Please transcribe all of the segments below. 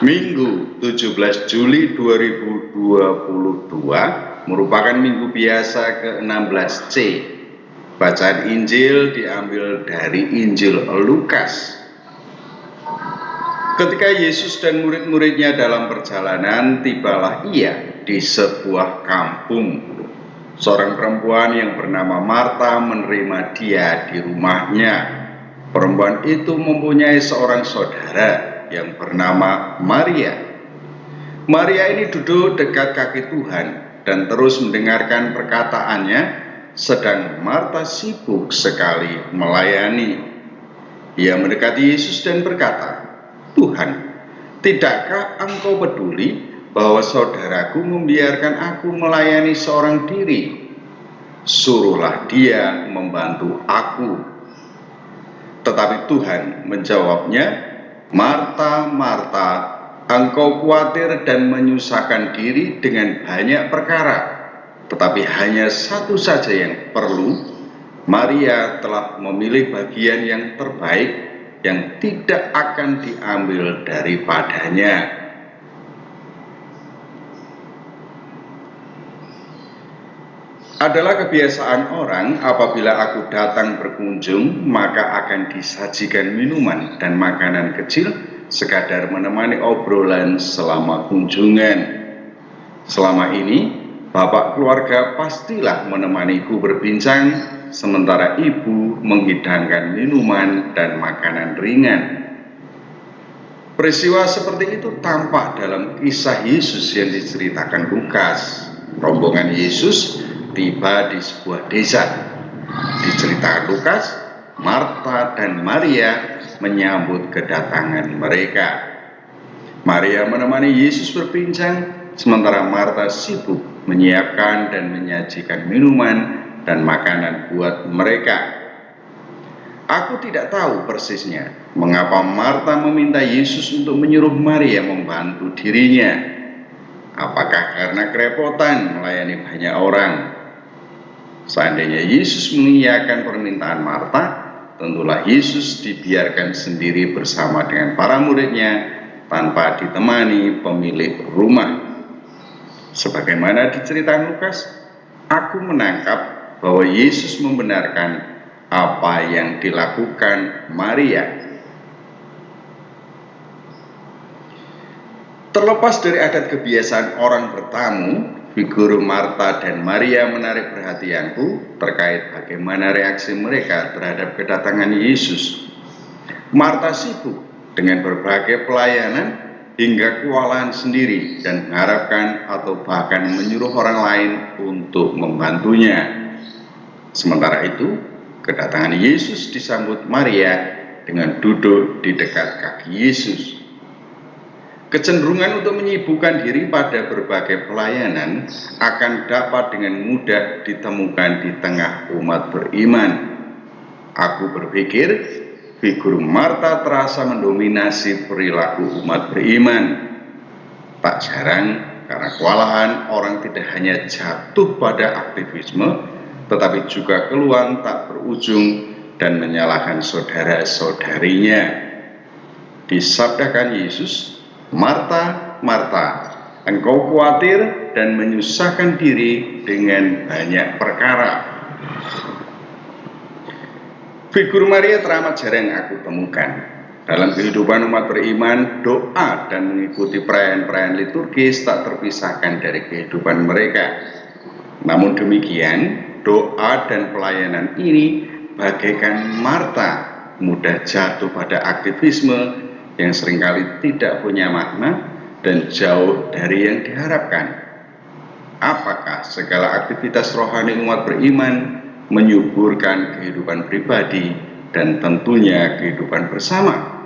Minggu 17 Juli 2022 merupakan minggu biasa ke-16C. Bacaan Injil diambil dari Injil Lukas. Ketika Yesus dan murid-muridnya dalam perjalanan, tibalah ia di sebuah kampung. Seorang perempuan yang bernama Marta menerima dia di rumahnya. Perempuan itu mempunyai seorang saudara yang bernama Maria. Maria ini duduk dekat kaki Tuhan dan terus mendengarkan perkataannya, sedang Marta sibuk sekali melayani. Ia mendekati Yesus dan berkata, "Tuhan, tidakkah Engkau peduli bahwa saudaraku membiarkan aku melayani seorang diri? Suruhlah dia membantu aku." Tetapi Tuhan menjawabnya, "Marta, Marta, engkau khawatir dan menyusahkan diri dengan banyak perkara, tetapi hanya satu saja yang perlu. Maria telah memilih bagian yang terbaik, yang tidak akan diambil daripadanya." Adalah kebiasaan orang apabila aku datang berkunjung, maka akan disajikan minuman dan makanan kecil sekadar menemani obrolan selama kunjungan. Selama ini, bapak keluarga pastilah menemaniku berbincang, sementara ibu menghidangkan minuman dan makanan ringan. Peristiwa seperti itu tampak dalam kisah Yesus yang diceritakan Lukas. Rombongan Yesus tiba di sebuah desa. Diceritakan Lukas, Marta dan Maria menyambut kedatangan mereka. Maria menemani Yesus berbincang, sementara Marta sibuk menyiapkan dan menyajikan minuman dan makanan buat mereka. Aku tidak tahu persisnya mengapa Marta meminta Yesus untuk menyuruh Maria membantu dirinya. Apakah karena kerepotan melayani banyak orang? Seandainya Yesus mengiyakan permintaan Marta, tentulah Yesus dibiarkan sendiri bersama dengan para muridnya tanpa ditemani pemilik rumah. Sebagaimana diceritakan Lukas, aku menangkap bahwa Yesus membenarkan apa yang dilakukan Maria. Terlepas dari adat kebiasaan orang bertamu, figur Marta dan Maria menarik perhatianku terkait bagaimana reaksi mereka terhadap kedatangan Yesus. Marta sibuk dengan berbagai pelayanan hingga kewalahan sendiri dan mengharapkan atau bahkan menyuruh orang lain untuk membantunya. Sementara itu, kedatangan Yesus disambut Maria dengan duduk di dekat kaki Yesus. Kecenderungan untuk menyibukkan diri pada berbagai pelayanan akan dapat dengan mudah ditemukan di tengah umat beriman. Aku berpikir figur Marta terasa mendominasi perilaku umat beriman. Tak jarang karena kewalahan orang tidak hanya jatuh pada aktivisme, tetapi juga keluhan tak berujung dan menyalahkan saudara-saudarinya. Disabdakan Yesus, "Marta, Marta, engkau khawatir dan menyusahkan diri dengan banyak perkara." Figur Maria teramat jarang aku temukan. Dalam kehidupan umat beriman, doa dan mengikuti perayaan-perayaan liturgis tak terpisahkan dari kehidupan mereka. Namun demikian, doa dan pelayanan ini bagaikan Marta mudah jatuh pada aktivisme yang seringkali tidak punya makna dan jauh dari yang diharapkan. Apakah segala aktivitas rohani umat beriman menyuburkan kehidupan pribadi dan tentunya kehidupan bersama?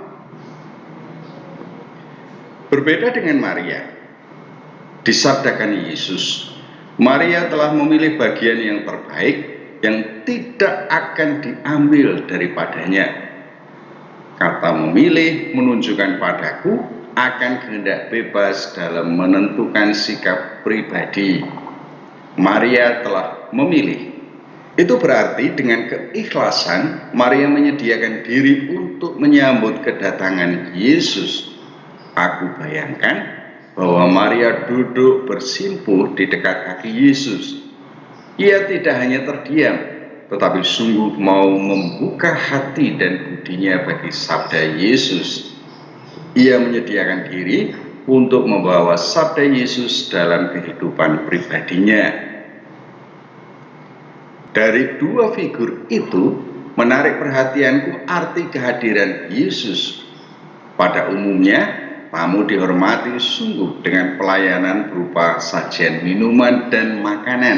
Berbeda dengan Maria, disabdakan Yesus, Maria telah memilih bagian yang terbaik yang tidak akan diambil daripadanya. Kata memilih menunjukkan padaku akan kehendak bebas dalam menentukan sikap pribadi. Maria telah memilih. Itu berarti dengan keikhlasan Maria menyediakan diri untuk menyambut kedatangan Yesus. Aku bayangkan bahwa Maria duduk bersimpuh di dekat kaki Yesus. Ia tidak hanya terdiam, tetapi sungguh mau membuka hati dan budinya bagi sabda Yesus. Ia menyediakan diri untuk membawa sabda Yesus dalam kehidupan pribadinya. Dari dua figur itu menarik perhatianku arti kehadiran Yesus. Pada umumnya, tamu dihormati sungguh dengan pelayanan berupa sajian minuman dan makanan.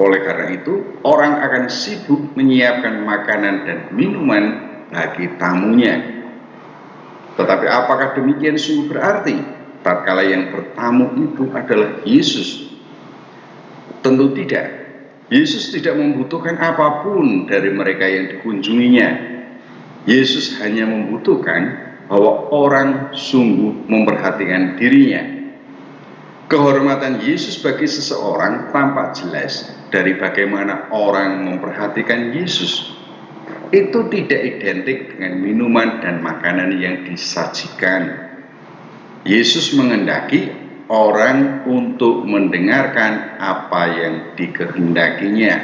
Oleh karena itu, orang akan sibuk menyiapkan makanan dan minuman bagi tamunya. Tetapi apakah demikian sungguh berarti tatkala yang bertamu itu adalah Yesus? Tentu tidak. Yesus tidak membutuhkan apapun dari mereka yang dikunjunginya. Yesus hanya membutuhkan bahwa orang sungguh memperhatikan dirinya. Kehormatan Yesus bagi seseorang tampak jelas dari bagaimana orang memperhatikan Yesus. Itu tidak identik dengan minuman dan makanan yang disajikan. Yesus menghendaki orang untuk mendengarkan apa yang dikehendakinya.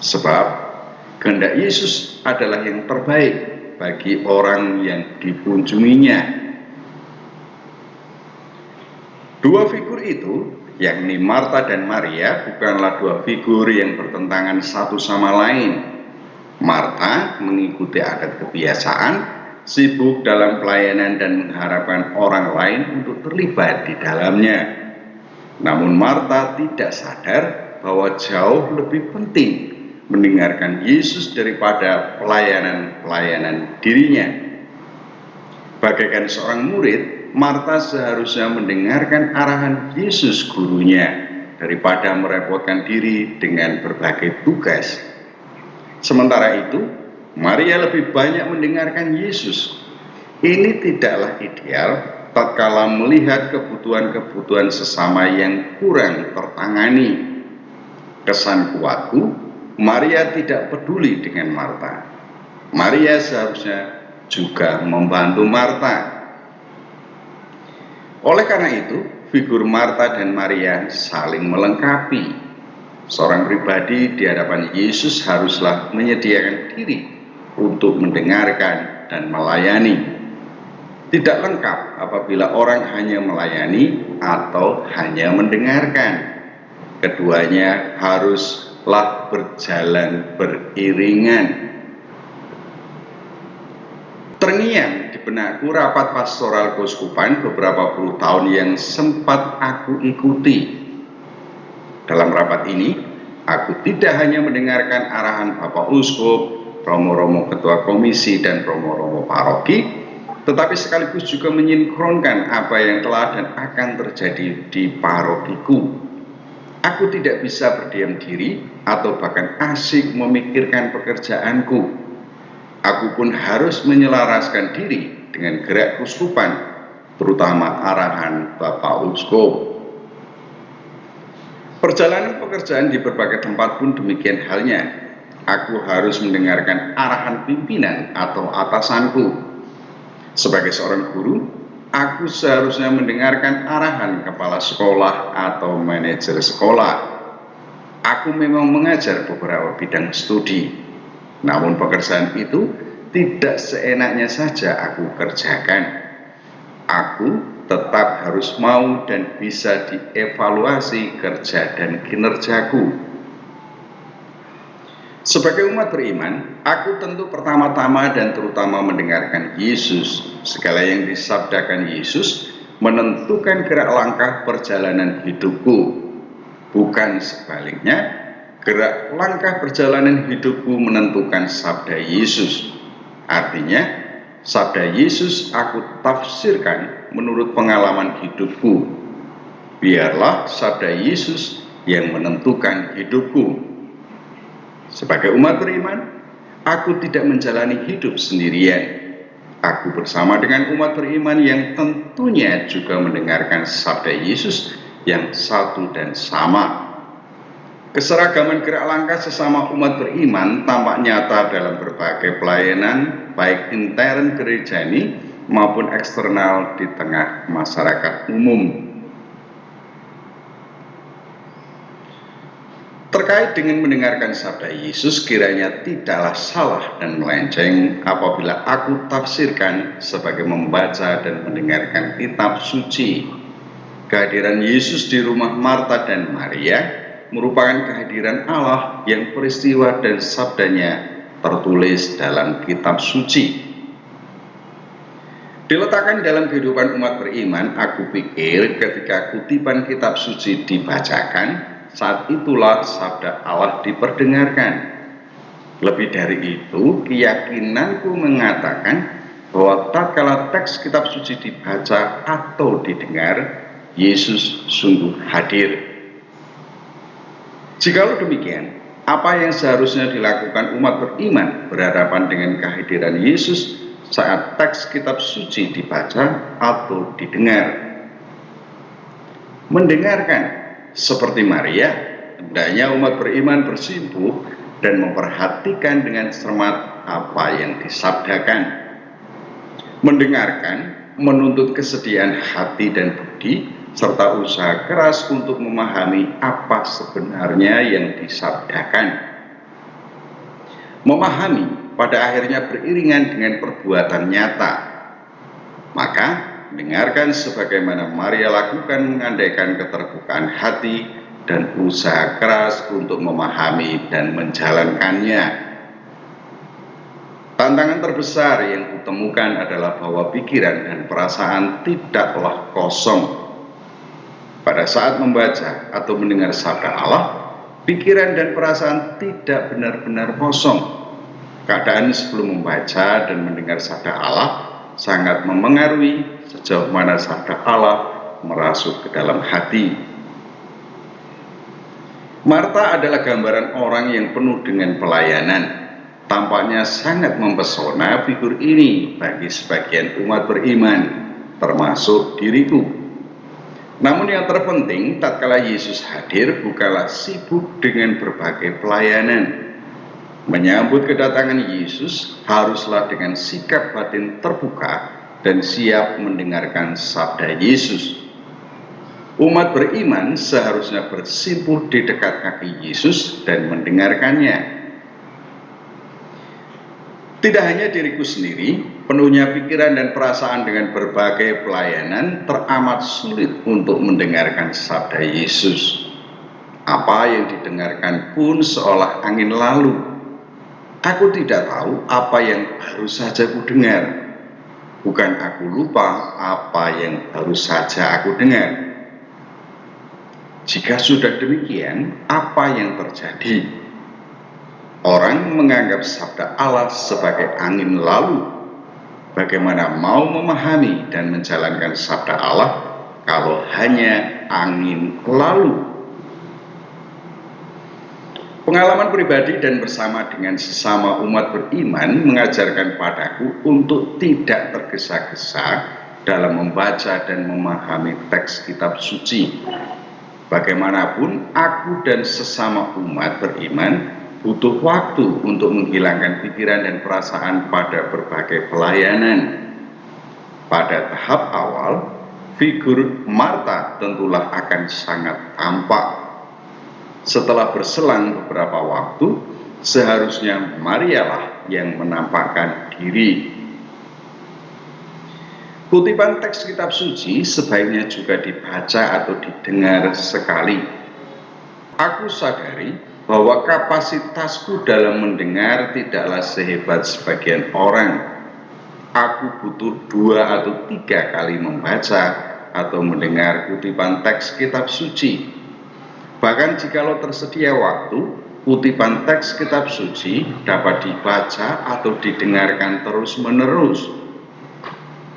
Sebab kehendak Yesus adalah yang terbaik bagi orang yang dikunjunginya. Dua figur itu, yakni Marta dan Maria, bukanlah dua figur yang bertentangan satu sama lain. Marta mengikuti adat kebiasaan, sibuk dalam pelayanan dan mengharapkan orang lain untuk terlibat di dalamnya. Namun Marta tidak sadar bahwa jauh lebih penting mendengarkan Yesus daripada pelayanan dirinya. Bagaikan seorang murid, Marta seharusnya mendengarkan arahan Yesus gurunya daripada merepotkan diri dengan berbagai tugas. Sementara itu, Maria lebih banyak mendengarkan Yesus. Ini tidaklah ideal tatkala melihat kebutuhan-kebutuhan sesama yang kurang tertangani. Kesan kuatku, Maria tidak peduli dengan Marta. Maria seharusnya juga membantu Marta. Oleh karena itu, figur Marta dan Maria saling melengkapi. Seorang pribadi di hadapan Yesus haruslah menyediakan diri untuk mendengarkan dan melayani. Tidak lengkap apabila orang hanya melayani atau hanya mendengarkan. Keduanya haruslah berjalan beriringan. Terngiang di benakku rapat pastoral keuskupan beberapa puluh tahun yang sempat aku ikuti. Dalam rapat ini, aku tidak hanya mendengarkan arahan Bapak Uskup, Romo-Romo Ketua Komisi, dan Romo-Romo Paroki, tetapi sekaligus juga menyinkronkan apa yang telah dan akan terjadi di parokiku. Aku tidak bisa berdiam diri atau bahkan asyik memikirkan pekerjaanku. Aku pun harus menyelaraskan diri dengan gerak keuskupan, terutama arahan Bapak Uskup. Perjalanan pekerjaan di berbagai tempat pun demikian halnya. Aku harus mendengarkan arahan pimpinan atau atasanku. Sebagai seorang guru, aku seharusnya mendengarkan arahan kepala sekolah atau manajer sekolah. Aku memang mengajar beberapa bidang studi, namun pekerjaan itu tidak seenaknya saja aku kerjakan. Aku tetap harus mau dan bisa dievaluasi kerja dan kinerjaku. Sebagai umat beriman, aku tentu pertama-tama dan terutama mendengarkan Yesus. Segala yang disabdakan Yesus menentukan gerak langkah perjalanan hidupku. Bukan sebaliknya, gerak langkah perjalanan hidupku menentukan sabda Yesus. Artinya, sabda Yesus aku tafsirkan menurut pengalaman hidupku. Biarlah sabda Yesus yang menentukan hidupku. Sebagai umat beriman, aku tidak menjalani hidup sendirian. Aku bersama dengan umat beriman yang tentunya juga mendengarkan sabda Yesus yang satu dan sama. Keseragaman gerak langkah sesama umat beriman tampak nyata dalam berbagai pelayanan, baik intern gereja ini maupun eksternal di tengah masyarakat umum. Terkait dengan mendengarkan sabda Yesus, kiranya tidaklah salah dan melenceng apabila aku tafsirkan sebagai membaca dan mendengarkan kitab suci. Kehadiran Yesus di rumah Marta dan Maria merupakan kehadiran Allah yang peristiwa dan sabdanya tertulis dalam kitab suci. Diletakkan dalam kehidupan umat beriman, aku pikir ketika kutipan kitab suci dibacakan, saat itulah sabda Allah diperdengarkan. Lebih dari itu, keyakinanku mengatakan bahwa tatkala teks kitab suci dibaca atau didengar, Yesus sungguh hadir. Jikalau demikian, apa yang seharusnya dilakukan umat beriman berhadapan dengan kehadiran Yesus saat teks kitab suci dibaca atau didengar? Mendengarkan. Seperti Maria, hendaknya umat beriman bersimpuh dan memperhatikan dengan cermat apa yang disabdakan. Mendengarkan menuntut kesediaan hati dan budi, serta usaha keras untuk memahami apa sebenarnya yang disabdakan. Memahami pada akhirnya beriringan dengan perbuatan nyata. Maka dengarkan sebagaimana Maria lakukan, mengandaikan keterbukaan hati dan usaha keras untuk memahami dan menjalankannya. Tantangan terbesar yang kutemukan adalah bahwa pikiran dan perasaan tidaklah kosong. Pada saat membaca atau mendengar sabda Allah, pikiran dan perasaan tidak benar-benar kosong. Keadaan sebelum membaca dan mendengar sabda Allah sangat memengaruhi sejauh mana sabda Allah merasuk ke dalam hati. Marta adalah gambaran orang yang penuh dengan pelayanan. Tampaknya sangat mempesona figur ini bagi sebagian umat beriman, termasuk diriku. Namun yang terpenting, tatkala Yesus hadir, bukanlah sibuk dengan berbagai pelayanan. Menyambut kedatangan Yesus haruslah dengan sikap batin terbuka dan siap mendengarkan sabda Yesus. Umat beriman seharusnya bersimpuh di dekat kaki Yesus dan mendengarkannya. Tidak hanya diriku sendiri, penuhnya pikiran dan perasaan dengan berbagai pelayanan teramat sulit untuk mendengarkan sabda Yesus. Apa yang didengarkan pun seolah angin lalu. Aku tidak tahu apa yang baru saja aku dengar. Bukan aku lupa apa yang baru saja aku dengar. Jika sudah demikian, apa yang terjadi? Orang menganggap sabda Allah sebagai angin lalu. Bagaimana mau memahami dan menjalankan sabda Allah kalau hanya angin lalu? Pengalaman pribadi dan bersama dengan sesama umat beriman mengajarkan padaku untuk tidak tergesa-gesa dalam membaca dan memahami teks kitab suci. Bagaimanapun, aku dan sesama umat beriman butuh waktu untuk menghilangkan pikiran dan perasaan pada berbagai pelayanan. Pada tahap awal, figur Marta tentulah akan sangat tampak. Setelah berselang beberapa waktu, seharusnya Marialah yang menampakkan diri. Kutipan teks kitab suci sebaiknya juga dibaca atau didengar sekali. Aku sadari bahwa kapasitasku dalam mendengar tidaklah sehebat sebagian orang. Aku butuh 2 atau 3 kali membaca atau mendengar kutipan teks kitab suci. Bahkan jikalau tersedia waktu, kutipan teks kitab suci dapat dibaca atau didengarkan terus-menerus.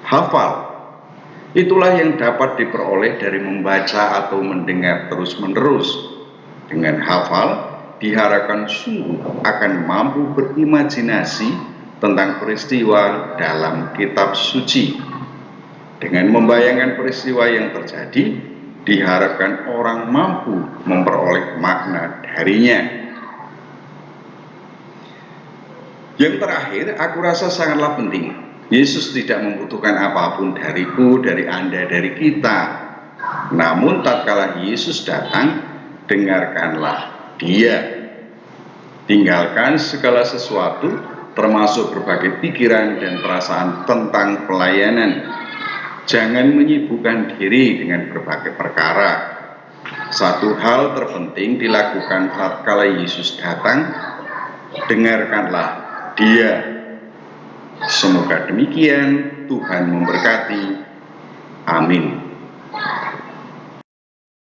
Hafal, itulah yang dapat diperoleh dari membaca atau mendengar terus-menerus. Dengan hafal, diharapkan sungguh akan mampu berimajinasi tentang peristiwa dalam kitab suci. Dengan membayangkan peristiwa yang terjadi, diharapkan orang mampu memperoleh makna darinya. Yang terakhir, aku rasa sangatlah penting. Yesus tidak membutuhkan apapun dariku, dari Anda, dari kita. Namun tatkala Yesus datang, dengarkanlah Dia. Tinggalkan segala sesuatu, termasuk berbagai pikiran dan perasaan tentang pelayanan. Jangan menyibukkan diri dengan berbagai perkara. Satu hal terpenting dilakukan tatkala Yesus datang, dengarkanlah Dia. Semoga demikian, Tuhan memberkati. Amin.